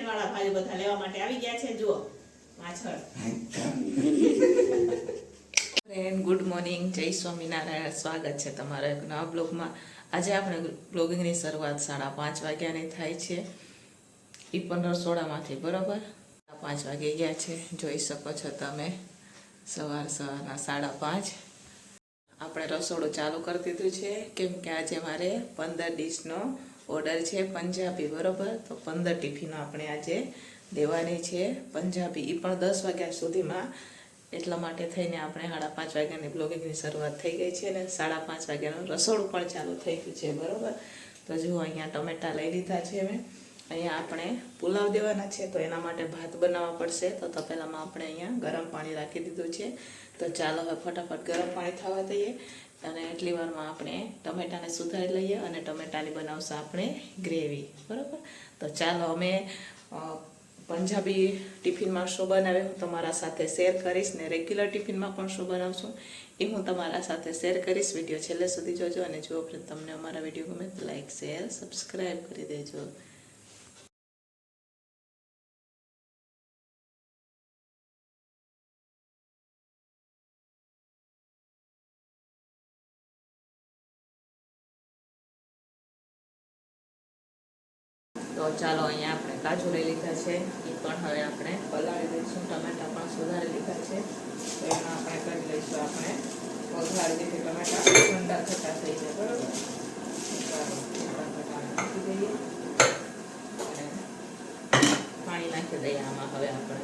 Tiffin વાળા ભાઈઓ બધા લેવા માટે આવી ગયા છે. જુઓ પાછળ. ફ્રેન્ડ, ગુડ મોર્નિંગ, જય સ્વામિનારાયણ. સ્વાગત છે તમારા એક નવા બ્લોગમાં. આજે આપણે બ્લોગિંગની શરૂઆત 5:30 વાગ્યાની થાય છે. એ પણ રસોડામાંથી, બરાબર 5 વાગે ગયા છે. જોઈ શકો છો તમે, સવારના 5:30. આપણે રસોડું ચાલુ કરી દીધું છે, કેમ કે આજે મારે 15 ડીશનો ઓર્ડર છે પંજાબી, બરાબર. તો 15 ટિફિનો આપણે આજે દેવાની છે પંજાબી, એ પણ 10 વાગ્યા સુધીમાં. એટલા માટે થઈને આપણે 5:30 વાગ્યાની બ્લોગિંગની શરૂઆત થઈ ગઈ છે અને 5:30 વાગ્યાનું રસોડું પણ ચાલુ થઈ ગયું છે, બરાબર. તો જુઓ, અહીંયા ટમેટા લઈ લીધા છે મેં. અહીંયા આપણે પુલાવ દેવાના છે, તો એના માટે ભાત બનાવવા પડશે. તો તપેલામાં આપણે અહીંયા ગરમ પાણી રાખી દીધું છે. તો ચાલો હવે ફટાફટ ગરમ પાણી થવા દઈએ અને એટલી વારમાં આપણે ટમેટાને સુધારી લઈએ અને ટમેટાની બનાવશે આપણે ગ્રેવી, બરાબર. તો ચાલો, અમે પંજાબી ટિફિનમાં શું બનાવે હું તમારા સાથે શેર કરીશ, ને રેગ્યુલર ટિફિનમાં પણ શું બનાવશું એ હું તમારા સાથે શેર કરીશ. વિડીયો છેલ્લે સુધી જોજો અને જો તમને અમારા વિડીયો ગમે તો લાઈક, શેર, સબસ્ક્રાઈબ કરી દેજો. તો ચાલો, અહીંયા આપણે કાજુ લઈ લીધા છે, એ પણ હવે આપણે પલાળી દઈશું. ટમેટા પણ સુધારી લીધા છે, તો એમાં આપણે કરી લઈશું આપણે વઘાર, જેથી ટમેટા ઠંડા થતા થઈ જાય, બરાબર. ચાલો, ટમેટાને નાખી દઈએ અને પાણી નાખી દઈએ આમાં. હવે આપણે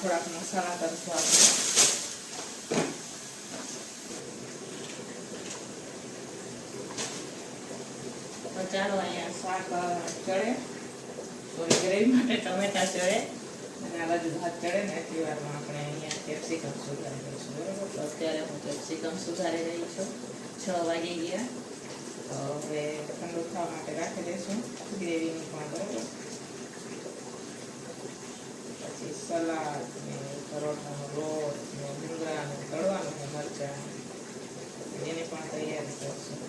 થોડાક મસાલા કરશું આપણે. તો ચાલો, અહીંયા શાક ચડે, થોડી ગ્રેવી માટે ટમેટા ચડે અને આ બાજુ ભાત ચડે ને એટલી વારમાં આપણે અહીંયા કેપ્સિકમ સુધારી દઈશું, બરાબર. તો અત્યારે હું કેપ્સિકમ સુધારી રહી છું. 6 વાગી ગયા. તો હવે ઠંડુ થવા માટે રાખી દઈશું ગ્રેવીનું પણ, બરાબર. પછી સલાડ ને પરોઠાનો લોટ ને ડુંગળાનું તળવાનું ને મરચાં, એની પણ તૈયારી કરશું.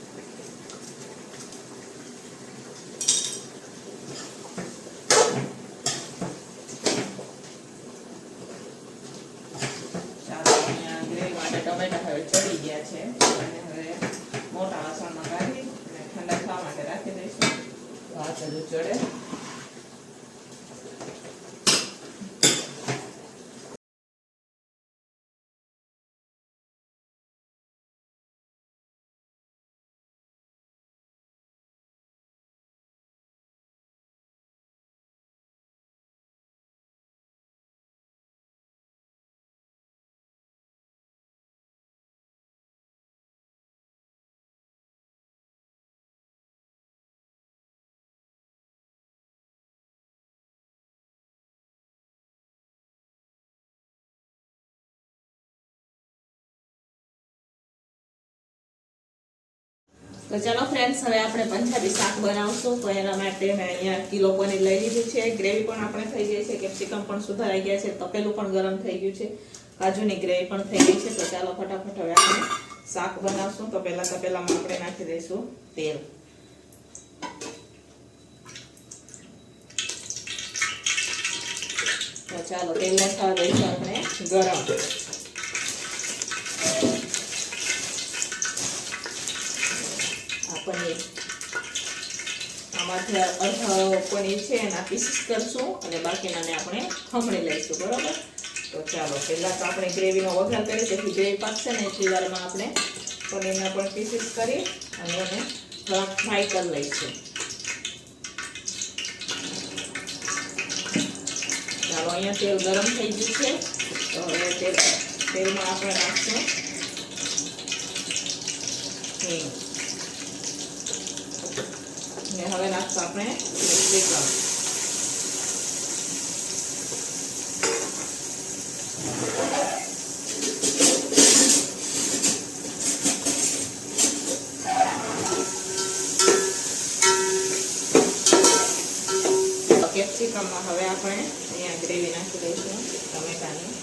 ચાલો, અહીંયા ગ્રેવી માટે ટમેટા હવે ચડી ગયા છે અને હવે મોટા વાસણમાં કાઢી અને ઠંડા થવા માટે રાખી દઈશું. ભાત હજુ ચડે. તો ચાલો ફ્રેન્ડ્સ, હવે આપણે પંજાબી શાક બનાવશું. તો એના માટે મેં અહીંયા કિલો પનીર લઈ લીધું છે. ગ્રેવી પણ આપણે થઈ ગઈ છે, કેપ્સિકમ પણ સુધારાઈ ગયા છે, તપેલું પણ ગરમ થઈ ગયું છે, કાજુની ગ્રેવી પણ થઈ ગઈ છે. તો ચાલો ફટાફટ હવે આપણે શાક બનાવશું. તો પહેલા તપેલામાં આપણે નાખી દઈશું તેલ. ચાલો તેલને થવા દઈશું આપણે ગરમ. આ પનીર આમાંથી અડધો પનીર છે એના પીસીસ કરશું અને બાકીનાને આપણે ખમણી લઈશું. બરોબર, તો ચાલો પહેલાં તો આપણે ગ્રેવીનો વઘાર કરીએ, તેથી ગ્રેવી પાકશે ને એટલી વારમાં આપણે પનીરના પણ પીસીસ કરી અને એને થોડાક ફ્રાય કરી લઈશું. ચાલો અહીંયા તેલ ગરમ થઈ ગયું છે, તો હવે તેલમાં આપણે નાખશું હિંગ ને હવે નાખશું આપણે કેપ્સિકમ. કેપ્સિકમમાં હવે આપણે અહીંયા ગ્રેવી નાખી દઈશું ટમેટાની.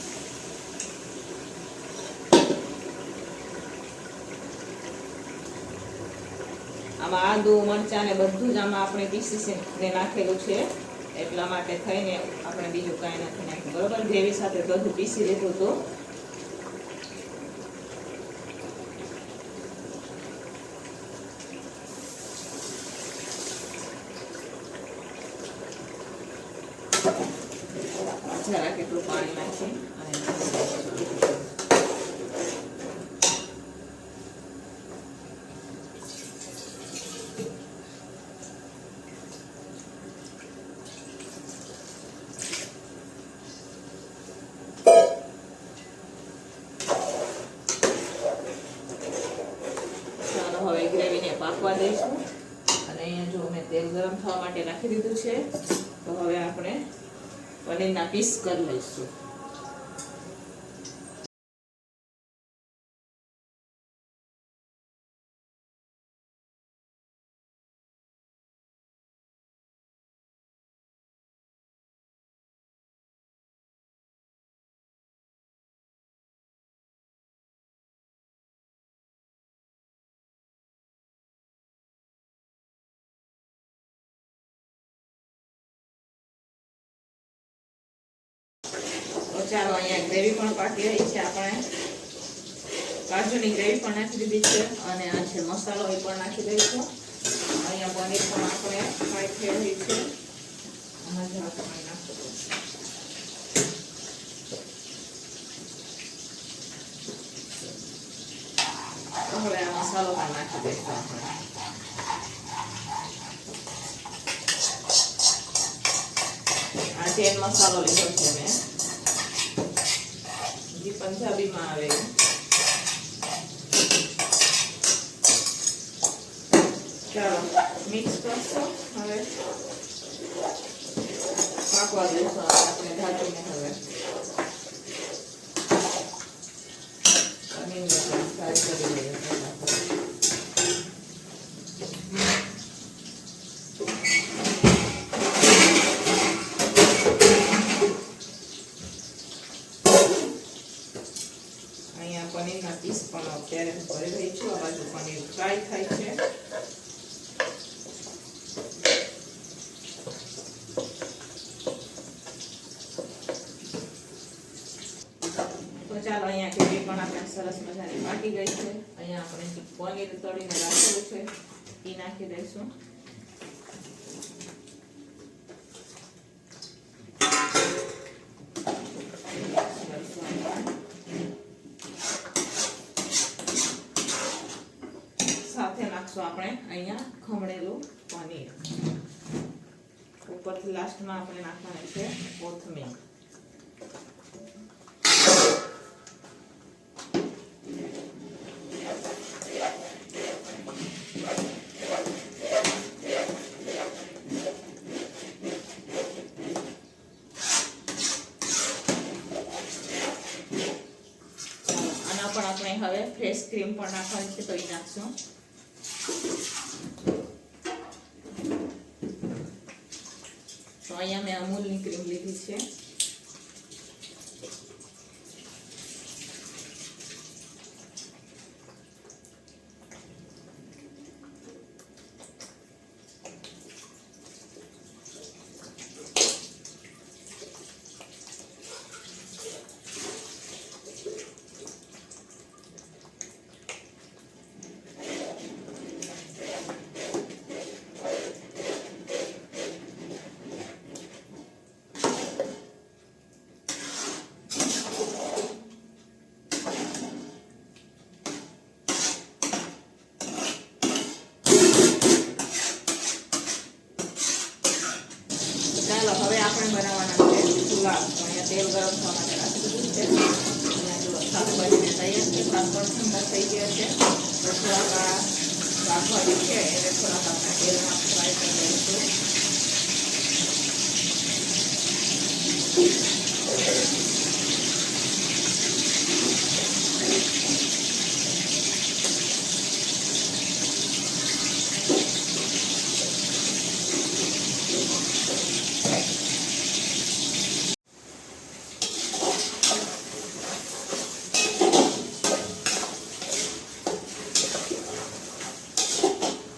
આમાં આદુ મરચાં ને બધું જ આમાં આપણે પીસીને નાખેલું છે, એટલા માટે થઈને આપણે બીજું કાંઈ નથી નાખ્યું. બરોબર, ગ્રેવી સાથે બધું પીસી લીધું તો જરા કેટલું પાણી નાખી અને હવે ગ્રેવીને પાકવા દઈશું. અને અહીંયા જો મેં તેલ ગરમ થવા માટે નાખી દીધું છે, તો હવે આપણે પનીરના પીસ કરી લઈશું. ચાલો અહીંયા ગ્રેવી પણ પાકી રહી છે. આપણે કાજુની ગ્રેવી પણ નાખી દીધી છે અને આ છે મસાલો એ પણ નાખી દઈશું. અહીંયા પનીર પણ આપણે ફ્રાય થઈ રહી છે. આમાં જ આપણે નાખી દઈશું. હવે આ મસાલો પણ નાખી દઈશું આપણે. આ ચેન મસાલો લીધો છે મેં, પંજાબીમાં આવે. ચાલો મિક્સ કરશું. હવે પાકવા દઈશું આપણે ઢાંકીને. હવે પનીરને ફ્રાય કરી લઈએ. પનીરના પીસ પણ અત્યારે હું કરી રહી છું. આ બાજુ પનીર ફ્રાય થાય છે. તો ચાલો અહીંયા ગ્રેવી પણ આપણે સરસ મજાની પાકી ગઈ છે. અહીંયા આપણે પનીર તળીને રાખેલું છે એ નાખી દઈશું. સાથે નાખશું આપણે અહીંયા ખમણેલું પનીર. ઉપરથી લાસ્ટમાં આપણે નાખવાની છે કોથમીર. આના પણ આપણે હવે ફ્રેશ ક્રીમ પણ નાખવાની છે, તો એ નાખશું. તો અહીંયા મેં અમૂલની ક્રીમ લીધી છે. શાક બનીને તૈયાર છે. શાક પણ ઠંડા થઈ ગયા છે. તો થોડાક આ શાકભાજી છે એને થોડાક આપણે તેલમાં ફ્રાય કરી લઈશું.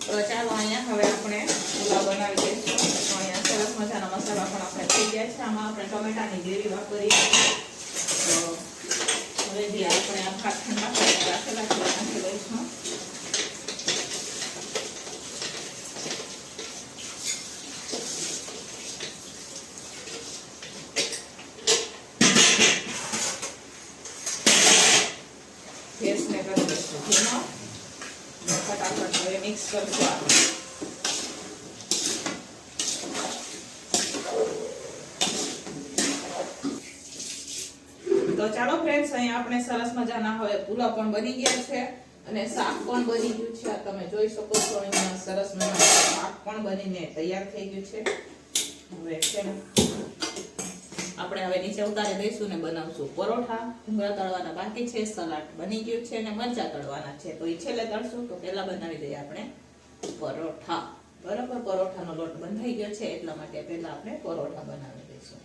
તો ચાલો અહીંયા હવે આપણે પુલાવ બનાવી દઈશું. તો અહીંયા સરસ મજાના મસાલા પણ આપણે થઈ ગયા છે. આમાં આપણે ટમેટાની ગ્રેવી વાપરીએ. તો હવે જે આપણે આ ભાત ઠંડા કરીને રાખેલા છે નાખી દઈશું. ગેસને કરી દઈશું ધીમો. ફટાફટ હવે મિક્સ કરશું આપણે. તો ચાલો ફ્રેન્ડ્સ, અહીંયા આપણે સરસ મજાના હવે પુલાવ પણ બની ગયા છે અને શાક પણ બની ગયું છે. આ તમે જોઈ શકો છો અહીંયા સરસ મજાનું શાક પણ બનીને તૈયાર થઈ ગયું છે. હવે છે ને આપણે હવે નીચે ઉતારી દઈશું ને બનાવશું પરોઠા. ભૂંગળા તળવાના બાકી છે, સલાડ બની ગયું છે અને મરચાં તળવાના છે. તો એ છેલ્લે તળશું. તો પહેલા બનાવી દઈએ આપણે પરોઠા. બરાબર, પરોઠાનો લોટ બંધાઈ ગયો છે એટલા માટે પહેલા આપણે પરોઠા બનાવી દઈશું.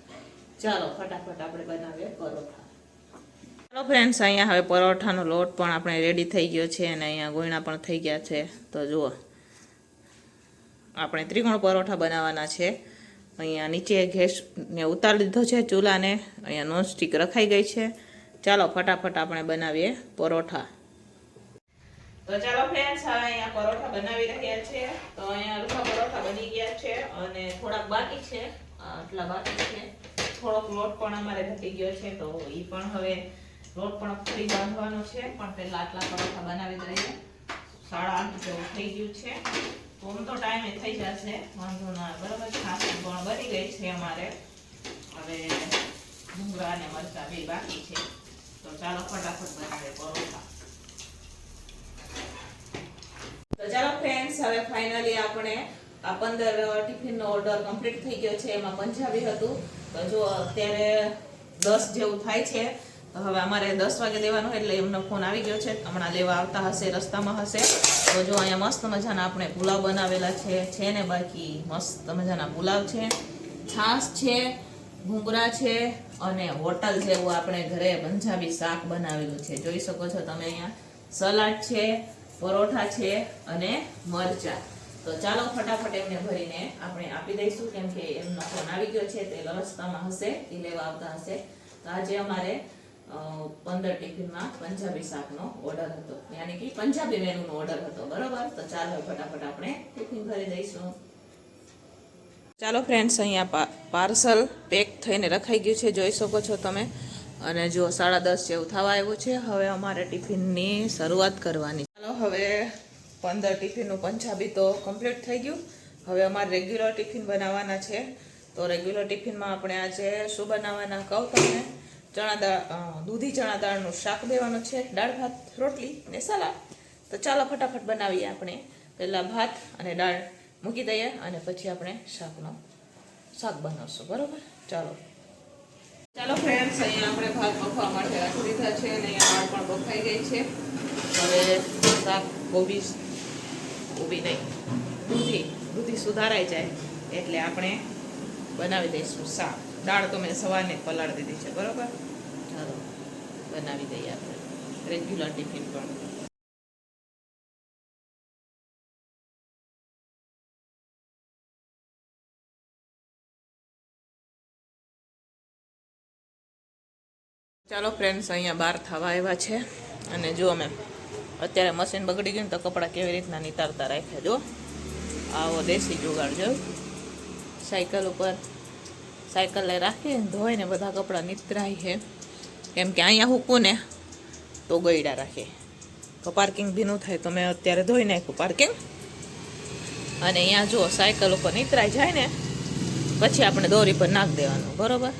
ચાલો ફટાફટ આપણે બનાવીએ પરોઠા. ચાલો ફ્રેન્ડ્સ, અહીંયા હવે પરોઠાનો લોટ પણ આપણે રેડી થઈ ગયો છે અને અહીંયા ગોયણા પણ થઈ ગયા છે. તો જુઓ, આપણે ત્રિકોણ પરોઠા બનાવવાના છે. અહીંયા નીચે ગેસને ઉતારી દીધો છે ચૂલાને. અહીંયા નોનસ્ટિક રખાઈ ગઈ છે. ચાલો ફટાફટ આપણે બનાવીએ પરોઠા. તો ચાલો ફ્રેન્ડ્સ, હવે અહીંયા પરોઠા બનાવી રહ્યા છે. તો અહીંયા અડધા પરોઠા બની ગયા છે અને થોડાક બાકી છે. આટલા બાકી છે. થોડોક લોટ પણ અમારે ઘટી ગયો છે. તો એ પણ હવે લોટ પણ ફરી બાંધવાનો છે. પણ પહેલા આટલા પરોઠા બનાવી દઈએ. 8:30 જેવું થઈ ગયું છે. તો આમ તો ટાઈમે થઈ જશે, વાંધો ના. બરાબર, છાશ પણ બની ગઈ છે અમારે. હવે ભૂંગળા અને મરચાં બે બાકી છે. તો ચાલો ફટાફટ બનાવીએ પરોઠા. તો ચાલો ફ્રેન્ડ્સ, હવે ફાઇનલી આપણે આ 15 ટિફિનનો ઓર્ડર કમ્પ્લીટ થઈ ગયો છે. એમાં પંજાબી હતું. તો જો અત્યારે 10 જેવું થાય છે. તો હવે અમારે 10 વાગે દેવાનું, એટલે એમનો ફોન આવી ગયો છે. હમણાં લેવા આવતા હશે, રસ્તામાં હશે. તો જો અહીંયા મસ્ત મજાના આપણે પુલાવ બનાવેલા છે ને બાકી મસ્ત મજાના પુલાવ છે, છાશ છે, ભૂંગળા છે અને હોટલ જેવું આપણે ઘરે પંજાબી શાક બનાવેલું છે. જોઈ શકો છો તમે અહીંયા સલાડ છે, પરોઠા છે અને મરચા. તો ચાલો ફટાફટ એમને ભરીને આપણે આપી દઈશું, કેમ કે એમનો ફોન આવી ગયો છે. તે રસ્તામાં હશે, એ લેવા આવતા હશે. તો આજે અમારે 15 ટિફિનમાં પંજાબી શાકનો ઓર્ડર હતો, યાની કે પંજાબી મેનુનો ઓર્ડર હતો. બરોબર, તો ચાલો ફટાફટ આપણે ટિફિન ભરી દઈશું. ચાલો ફ્રેન્ડ્સ, અહીંયા પાર્સલ પેક થઈને રખાઈ ગયું છે, જોઈ શકો છો તમે. અને જો 10:30 જેવું થવા આવ્યું છે. હવે અમારે ટિફિનની શરૂઆત કરવાની. ચાલો હવે 15 ટિફિનનું પંજાબી તો કમ્પ્લીટ થઈ ગયું. હવે અમારે રેગ્યુલર ટિફિન બનાવવાના છે. તો રેગ્યુલર ટિફિનમાં આપણે આજે શું બનાવવાના કહું તમને. દૂધી ચણા દાળનું શાક દેવાનું છે, દાળ ભાત રોટલી ને સલાડ. તો ચાલો ફટાફટ બનાવીએ. આપણે પહેલાં ભાત અને દાળ મૂકી દઈએ અને પછી આપણે શાક બનાવશું. બરાબર, ચાલો ફ્રેન્ડ્સ, અહીંયા આપણે ભાત બફવા માટે રાખી દીધા છે અને અહીંયા દાળ પણ બફાઈ ગઈ છે. હવે શાક દૂધી સુધારાઈ જાય એટલે આપણે બનાવી દઈશું શાક. દાળ તો મેં સવારને પલાળી દીધી છે. બરોબર, ચાલો બનાવી દઈએ આપણે રેગ્યુલર ટિફિન પણ. ચાલો ફ્રેન્ડ્સ, અહીંયા 12 થવા આવ્યા છે અને જો અમે અત્યારે મશીન બગડી ગયું તો કપડાં કેવી રીતના નિતારતા રાખ્યા. જો આવો દેશી જુગાડ. જો સાયકલ ઉપર સાયકલ લઈ રાખીએ, ધોઈને બધા કપડાં નિતરાય છે. કેમ કે અહીંયા હૂકું ને તો ગયડા રાખીએ, તો પાર્કિંગ ભીનું થાય. તો મેં અત્યારે ધોઈ નાખ્યું પાર્કિંગ. અને અહીંયા જો સાયકલ ઉપર નિતરાઈ જાય ને પછી આપણે દોરી પર નાખી દેવાનું. બરોબર,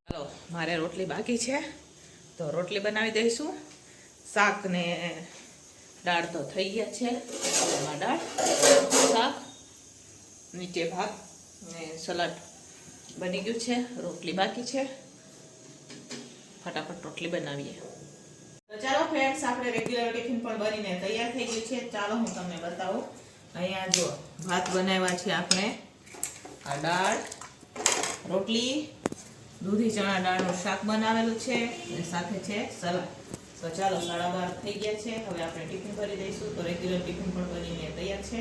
ચાલો મારે રોટલી બાકી છે તો રોટલી બનાવી દઈશું. શાક ને દાળ તો થઈ ગયા છે. એમાં દાળ, શાક, નીચે ભાત ને સલાડ બની ગયું છે. રોટલી બાકી છે. ફટાફટ રોટલી બનાવીએ. તો ચાલો ફ્રેન્ડ્સ, આપણે રેગ્યુલર ટિફિન પણ બનીને તૈયાર થઈ ગયું છે. ચાલો હું તમને બતાવું. અહીંયા જો ભાત બનાવ્યા છે આપણે, આ દાળ, રોટલી, દૂધી ચણા દાળનું શાક બનાવેલું છે અને સાથે છે સલાડ. તો ચાલો 12:30 થઈ ગયા છે. હવે આપણે ટિફિન ભરી દઈશું. તો રેગ્યુલર ટિફિન પણ બનીને તૈયાર છે.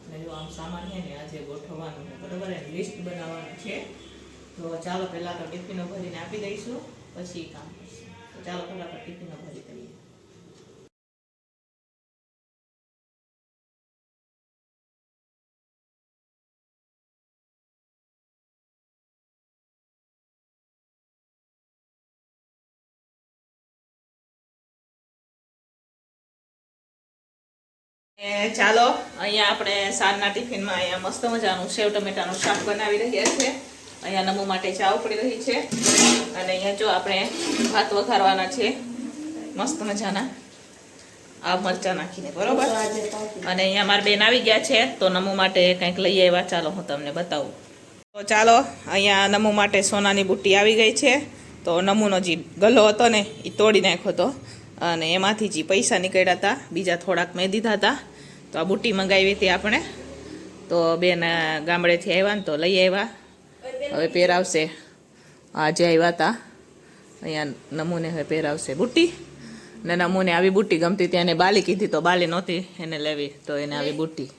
અને જો આમ સામાન છે ને આજે ગોઠવવાનું છે, બરાબર, લિસ્ટ બનાવવાનું છે. તો ચાલો પહેલા તો ટિફિનો ભરીને આપી દઈશું, પછી કામ કરશું. તો ચાલો ફટાફટ ટિફિનો ભરી દઈએ. ચાલો અહીંયા આપણે સાંજના ટિફિનમાં અહીંયા મસ્ત મજાનું સેવ ટમેટાનું શાક બનાવી રહ્યા છે. અહીંયા નમુ માટે ચા ઉકળી રહી છે. અને અહીંયા જો આપણે ભાત વઘારવાના છે મસ્ત મજાના, આ મરચા નાખીને, બરોબર. અને અહીંયા મારા બેન આવી ગયા છે, તો નમુ માટે કંઈક લઈ આવ્યા. ચાલો હું તમને બતાવું. તો ચાલો અહીંયા નમુ માટે સોનાની બુટ્ટી આવી ગઈ છે. તો નમુનો જે ગલ્લો હતો ને એ તોડી નાખ્યો હતો અને એમાંથી જે પૈસા નીકળ્યા હતા બીજા થોડાક મેં દીધા હતા. તો આ બુટ્ટી મંગાવી હતી આપણે. તો બેન ગામડેથી આવ્યા ને તો લઈ આવ્યા. હવે પહેરાવશે. આજે આવ્યા હતા, અહીંયા નમુને હવે પહેરાવશે બુટ્ટી. ને નમુને આવી બુટ્ટી ગમતી હતી, એને બાલી કીધી તો બાલી નહોતી એને લેવી, તો એને આવી બુટ્ટી.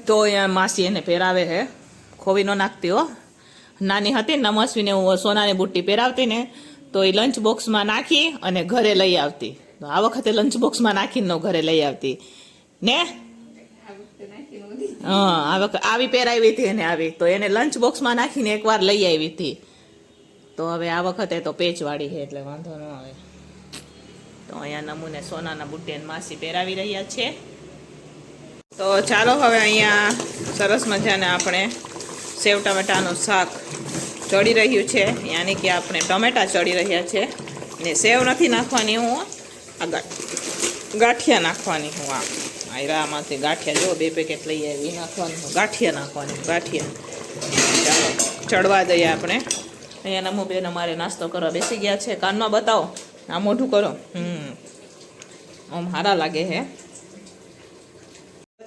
તો અહીંયા માસી એને પહેરાવે છે. ખોવી ન નાખતી હો. નાની હતી ને નમસ્વીને હું સોનાની બુટ્ટી પહેરાવતી ને તો એ લંચ બોક્સમાં નાખી અને ઘરે લઈ આવતી. તો આ વખતે લંચ બોક્સમાં નાખીને ઘરે લઈ આવતી ને. હા, આ વખતે આવી પહેરાવી હતી એને આવી, તો એને લંચ બોક્સમાં નાખીને એકવાર લઈ આવી હતી. તો હવે આ વખતે તો પેચવાળી છે એટલે વાંધો ન આવે. તો અહીંયા નમુને સોનાના બુટ્ટી માસી પહેરાવી રહ્યા છે. તો ચાલો હવે અહીંયા સરસ મજાને આપણે સેવ ટમેટાનું શાક ચડી રહ્યું છે. યાની કે આપણે ટમેટા ચડી રહ્યા છે ને સેવ નથી નાખવાની હું, આ ગાંઠિયા નાખવાની હું. આમાંથી ગાંઠિયા જો 2 પેકેટ લઈ આવી, નાખવાની હું ગાંઠિયા નાખવાની. ગાંઠિયા ચાલો ચડવા દઈએ આપણે. અહીંયા નમુ બેન અમારે નાસ્તો કરવા બેસી ગયા છે. કાનમાં બતાવો, આ મોઢું કરો. આમ સારા લાગે છે.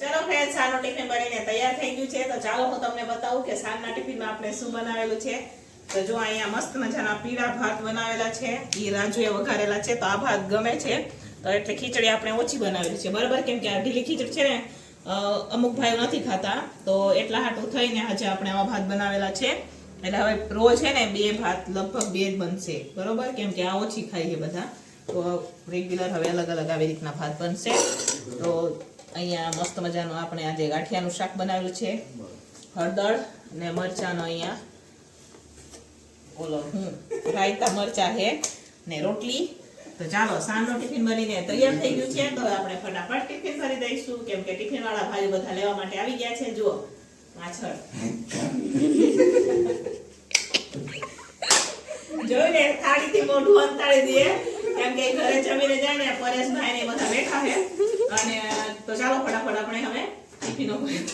ચાલો ફ્રેન્ડ્સ, સાંજનો ટિફિન બનીને તૈયાર થઈ ગયું છે. તો ચાલો હું તમને બતાવું કે સાંજના ટિફિનમાં આપણે શું બનાવેલું છે. તો જો અહીંયા મસ્ત મજાના પીળા ભાત બનાવેલા છે, એ રાજુએ વઘારેલા છે. તો આ ભાત ગમે છે તો એટલે ખીચડી આપણે ઓછી બનાવેલી છે, બરાબર. કેમ કે આ ઢીલી ખીચડી છે ને અમુક ભાઈઓ નથી ખાતા, તો એટલા હાટું થઈને આજે આપણે આવા ભાત બનાવેલા છે. એટલે હવે રોજ છે ને 2 ભાત લગભગ 2 જ બનશે, બરોબર. કેમ કે આ ઓછી ખાઈ છે બધા, તો રેગ્યુલર હવે અલગ અલગ આવી રીતના ભાત બનશે. તો અહીંયા મસ્ત મજાનું આપણે આજે ગાંઠિયાનું શાક બનાવેલું છે, હળદર ને મરચાંનો અહીંયા રાયતા મરચા છે ને રોટલી. તો ચાલો સાંજનો ટિફિન બનીને તૈયાર થઈ ગયું છે. તો આપણે ફટાફટ ટિફિન ભરી દઈશું, કેમ કે ટિફિન વાળા ભાઈઓ બધા લેવા માટે આવી ગયા છે. જુઓ પાછળ જોઈને થાળીથી મોઢું અંતાડી દે, કેમ કે ઘરે જમીને જાય ને. પરેશભાઈ ને બધા બેઠા છે. અને તો ચાલો ફટાફટ આપણે હવે ટિફિનો ભરી